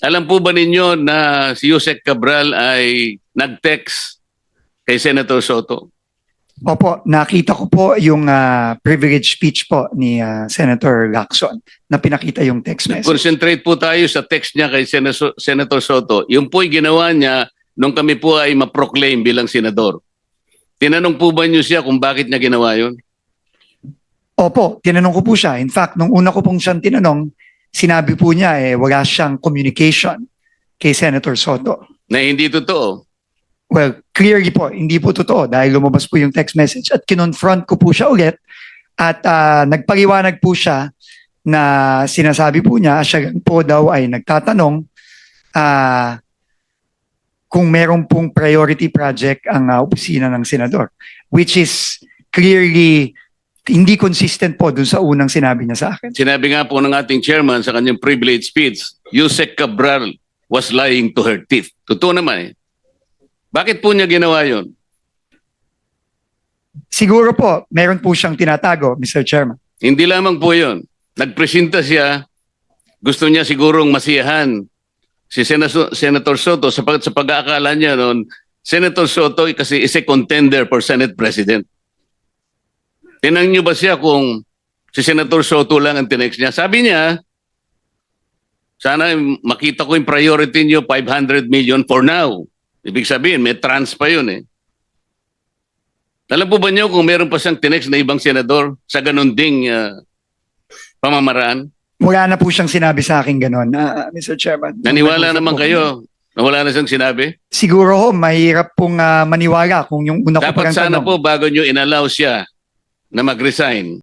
Alam po ba ninyo na si Yusek Cabral ay nag-text kay Senator Soto? Opo, nakita ko po yung privilege speech po ni Senator Lacson na pinakita yung text message. Concentrate po tayo sa text niya kay Senator Soto. Yung po'y ginawa niya nung kami po ay ma-proclaim bilang senador. Tinanong po ba niyo siya kung bakit niya ginawa yun? Opo, tinanong ko po siya. In fact, nung una ko pong siyang tinanong, sinabi po niya wala siyang communication kay Senator Soto. Na hindi totoo. Well, clearly po, hindi po totoo dahil lumabas po yung text message at kinonfront ko po siya ulit at nagpaliwanag po siya na sinasabi po niya, siya po daw ay nagtatanong kung meron pong priority project ang opisina ng senador, which is clearly hindi consistent po dun sa unang sinabi niya sa akin. Sinabi nga po ng ating chairman sa kanyang privilege speech, Yusek Cabral was lying to her teeth. Totoo naman eh. Bakit po niya ginawa yun? Siguro po, meron po siyang tinatago, Mr. Chairman. Hindi lamang po yun. Nagpresenta siya, gusto niya sigurong masiyahan si Senator Soto sa pag-aakala niya noon, Senator Soto kasi is a contender for Senate President. Tinanong niyo ba siya kung si Senator Soto lang ang tinext niya? Sabi niya, sana makita ko yung priority niyo, 500 million for now. Ibig sabihin, may trans pa yun eh. Alam po ba niyo kung meron pa siyang tinext na ibang senador sa ganun ding pamamaraan? Wala na po siyang sinabi sa akin gano'n, Mr. Chairman. Naniwala naman kayo na wala na siyang sinabi? Siguro ho, mahirap pong maniwala kung yung una ko Dapat parang sana tanong. po bago niyo inallow siya na mag-resign,